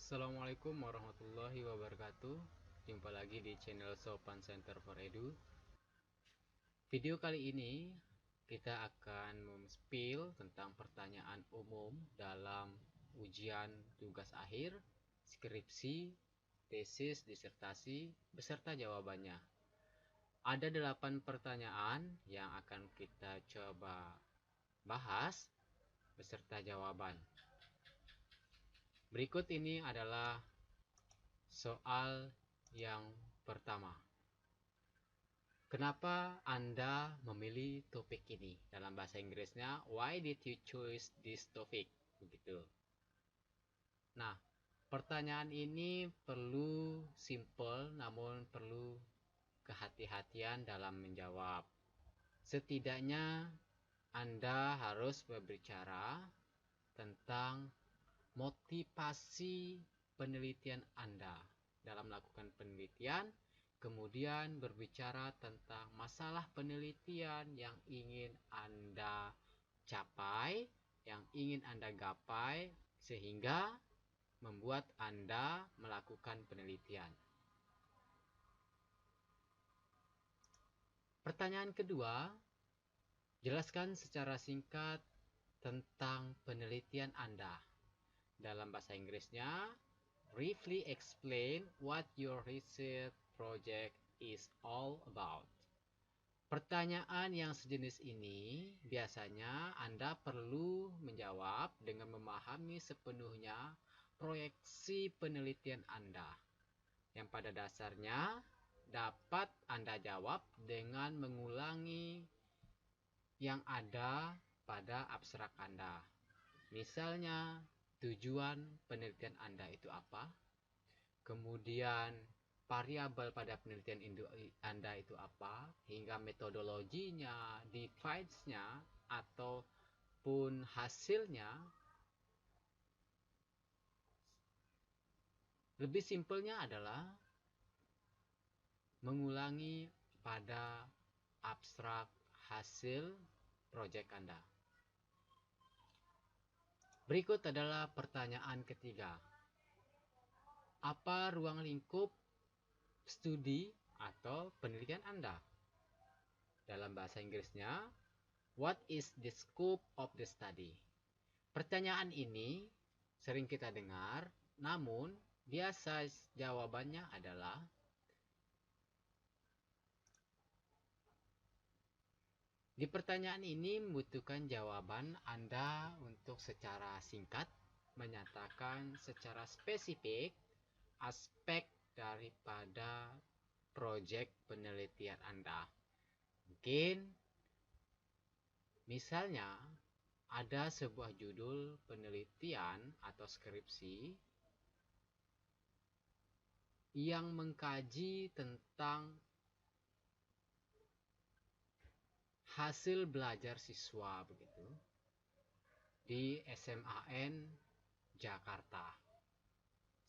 Assalamualaikum warahmatullahi wabarakatuh. Jumpa lagi di channel Sopan Center for Edu. Video kali ini kita akan mem-spill tentang pertanyaan umum dalam ujian tugas akhir, skripsi, tesis, disertasi, beserta jawabannya. Ada 8 pertanyaan yang akan kita coba bahas beserta jawaban. Berikut ini adalah soal yang pertama. Kenapa Anda memilih topik ini? Dalam bahasa Inggrisnya, why did you choose this topic? Begitu. Nah, pertanyaan ini perlu simple namun perlu kehati-hatian dalam menjawab. Setidaknya Anda harus berbicara tentang motivasi penelitian Anda dalam melakukan penelitian, kemudian berbicara tentang masalah penelitian yang ingin Anda capai, yang ingin Anda gapai, sehingga membuat Anda melakukan penelitian. Pertanyaan kedua, jelaskan secara singkat tentang penelitian Anda. Dalam bahasa Inggrisnya, briefly explain what your research project is all about. Pertanyaan yang sejenis ini biasanya Anda perlu menjawab dengan memahami sepenuhnya proyeksi penelitian Anda, yang pada dasarnya dapat Anda jawab dengan mengulangi yang ada pada abstrak Anda. Misalnya, tujuan penelitian Anda itu apa? Kemudian variabel pada penelitian Anda itu apa? Hingga metodologinya, device-nya, ataupun hasilnya. Lebih simpelnya adalah mengulangi pada abstrak hasil proyek Anda. Berikut adalah pertanyaan ketiga. Apa ruang lingkup studi atau penelitian Anda? Dalam bahasa Inggrisnya, what is the scope of the study? Pertanyaan ini sering kita dengar, namun biasa jawabannya adalah di pertanyaan ini membutuhkan jawaban Anda untuk secara singkat menyatakan secara spesifik aspek daripada proyek penelitian Anda. Mungkin misalnya ada sebuah judul penelitian atau skripsi yang mengkaji tentang hasil belajar siswa begitu di SMAN Jakarta.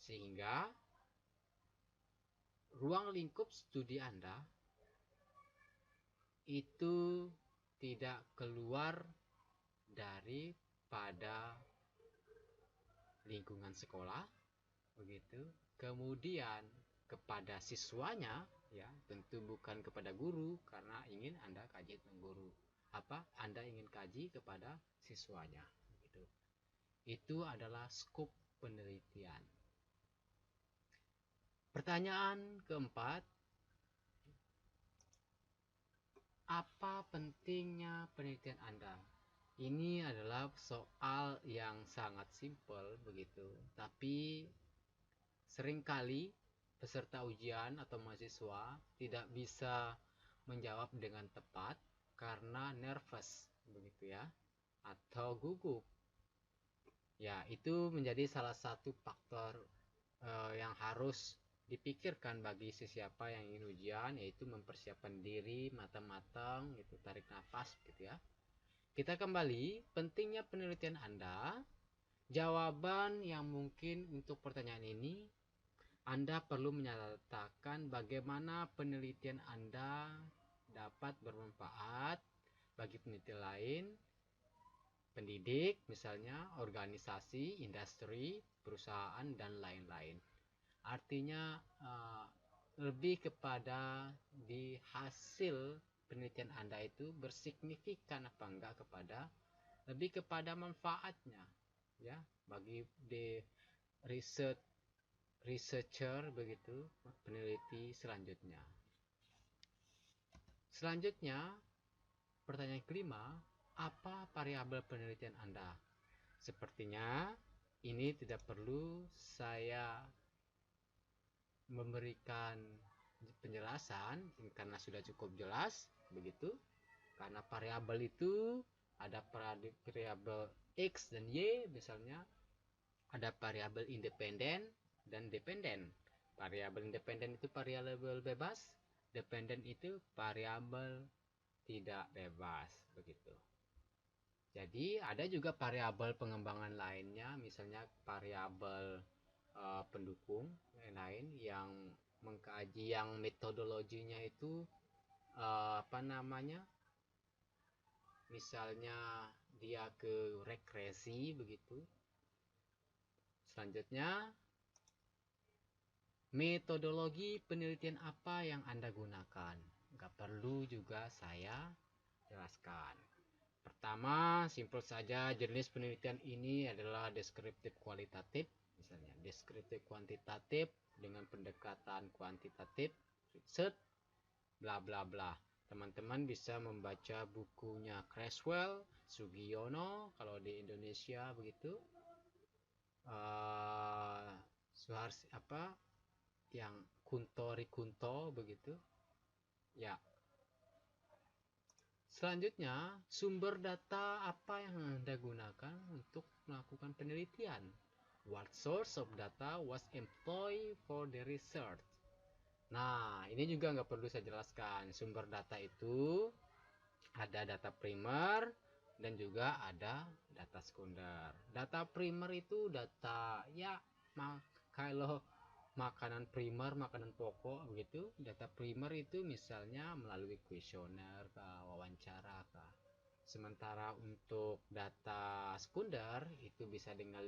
Sehingga ruang lingkup studi Anda itu tidak keluar daripada lingkungan sekolah begitu. Kemudian kepada siswanya, ya tentu bukan kepada guru, karena ingin Anda kaji tentang guru. Anda ingin kaji kepada siswanya begitu. Itu adalah skop penelitian. Pertanyaan keempat, apa pentingnya penelitian Anda? Ini adalah soal yang sangat simpel begitu, tapi seringkali peserta ujian atau mahasiswa tidak bisa menjawab dengan tepat karena nervous begitu ya, atau gugup. Ya, itu menjadi salah satu faktor yang harus dipikirkan bagi siapa yang ingin ujian, yaitu mempersiapkan diri matang-matang gitu, tarik nafas gitu ya. Kita kembali, pentingnya penelitian Anda. Jawaban yang mungkin untuk pertanyaan ini, Anda perlu menyatakan bagaimana penelitian Anda dapat bermanfaat bagi peneliti lain pendidik, misalnya organisasi, industri, perusahaan, dan lain-lain. Artinya lebih kepada di hasil penelitian Anda itu bersignifikan apa enggak, kepada lebih kepada manfaatnya ya bagi the researcher begitu, peneliti selanjutnya. Selanjutnya, pertanyaan kelima, apa variabel penelitian Anda? Sepertinya ini tidak perlu saya memberikan penjelasan karena sudah cukup jelas begitu. Karena variabel itu ada variabel X dan Y, misalnya ada variabel independen dan dependen. Variabel independen itu variabel bebas, dependen itu variabel tidak bebas begitu. Jadi ada juga variabel pengembangan lainnya, misalnya variabel pendukung lain yang mengkaji, yang metodologinya itu misalnya dia ke regresi begitu. Selanjutnya, metodologi penelitian apa yang Anda gunakan? Nggak perlu juga saya jelaskan. Pertama, simpel saja, jenis penelitian ini adalah deskriptif kualitatif, misalnya deskriptif kuantitatif dengan pendekatan kuantitatif, research, bla bla bla. Teman-teman bisa membaca bukunya Creswell, Sugiono kalau di Indonesia begitu. Yang Kunto begitu. Ya. Selanjutnya, sumber data apa yang Anda gunakan untuk melakukan penelitian? What source of data was employed for the research? Nah, ini juga nggak perlu saya jelaskan. Sumber data itu ada data primer dan juga ada data sekunder. Data primer itu data kalau makanan primer, makanan pokok begitu. Data primer itu misalnya melalui kuesioner, wawancara. Sementara untuk data sekunder itu bisa dengan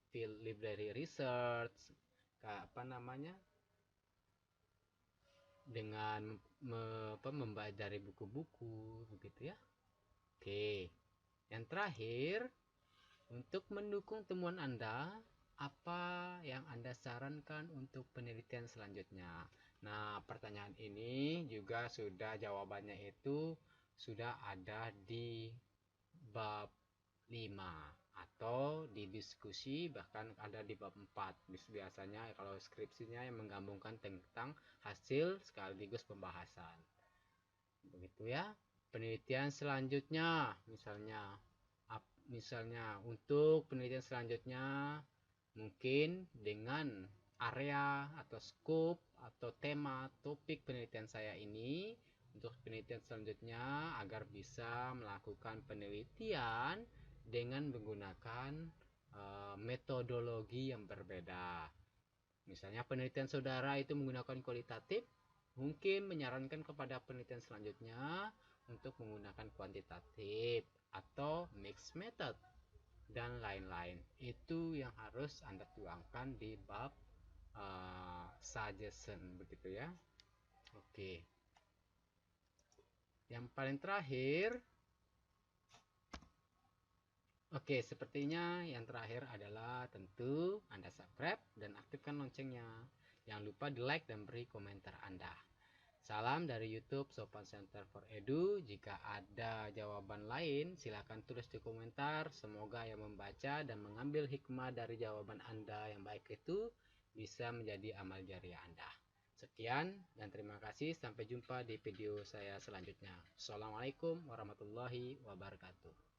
field library research, dengan membaca dari buku-buku begitu ya. Oke. Yang terakhir, untuk mendukung temuan Anda, apa yang Anda sarankan untuk penelitian selanjutnya? Nah, pertanyaan ini juga sudah jawabannya itu sudah ada di bab 5 atau di diskusi, bahkan ada di bab 4. Biasanya kalau skripsinya yang menggabungkan tentang hasil sekaligus pembahasan. Begitu ya. Penelitian selanjutnya misalnya untuk penelitian selanjutnya mungkin dengan area atau scope atau tema topik penelitian saya ini, untuk penelitian selanjutnya agar bisa melakukan penelitian dengan menggunakan metodologi yang berbeda. Misalnya penelitian saudara itu menggunakan kualitatif, mungkin menyarankan kepada penelitian selanjutnya untuk menggunakan kuantitatif atau mixed method dan lain-lain. Itu yang harus Anda tuangkan di bab suggestion begitu ya. Oke. Yang paling terakhir, sepertinya yang terakhir adalah tentu Anda subscribe dan aktifkan loncengnya. Jangan lupa di like dan beri komentar Anda. Salam dari YouTube Sopan Center for Edu. Jika ada jawaban lain, silakan tulis di komentar. Semoga yang membaca dan mengambil hikmah dari jawaban Anda yang baik itu bisa menjadi amal jariah Anda. Sekian dan terima kasih. Sampai jumpa di video saya selanjutnya. Assalamualaikum warahmatullahi wabarakatuh.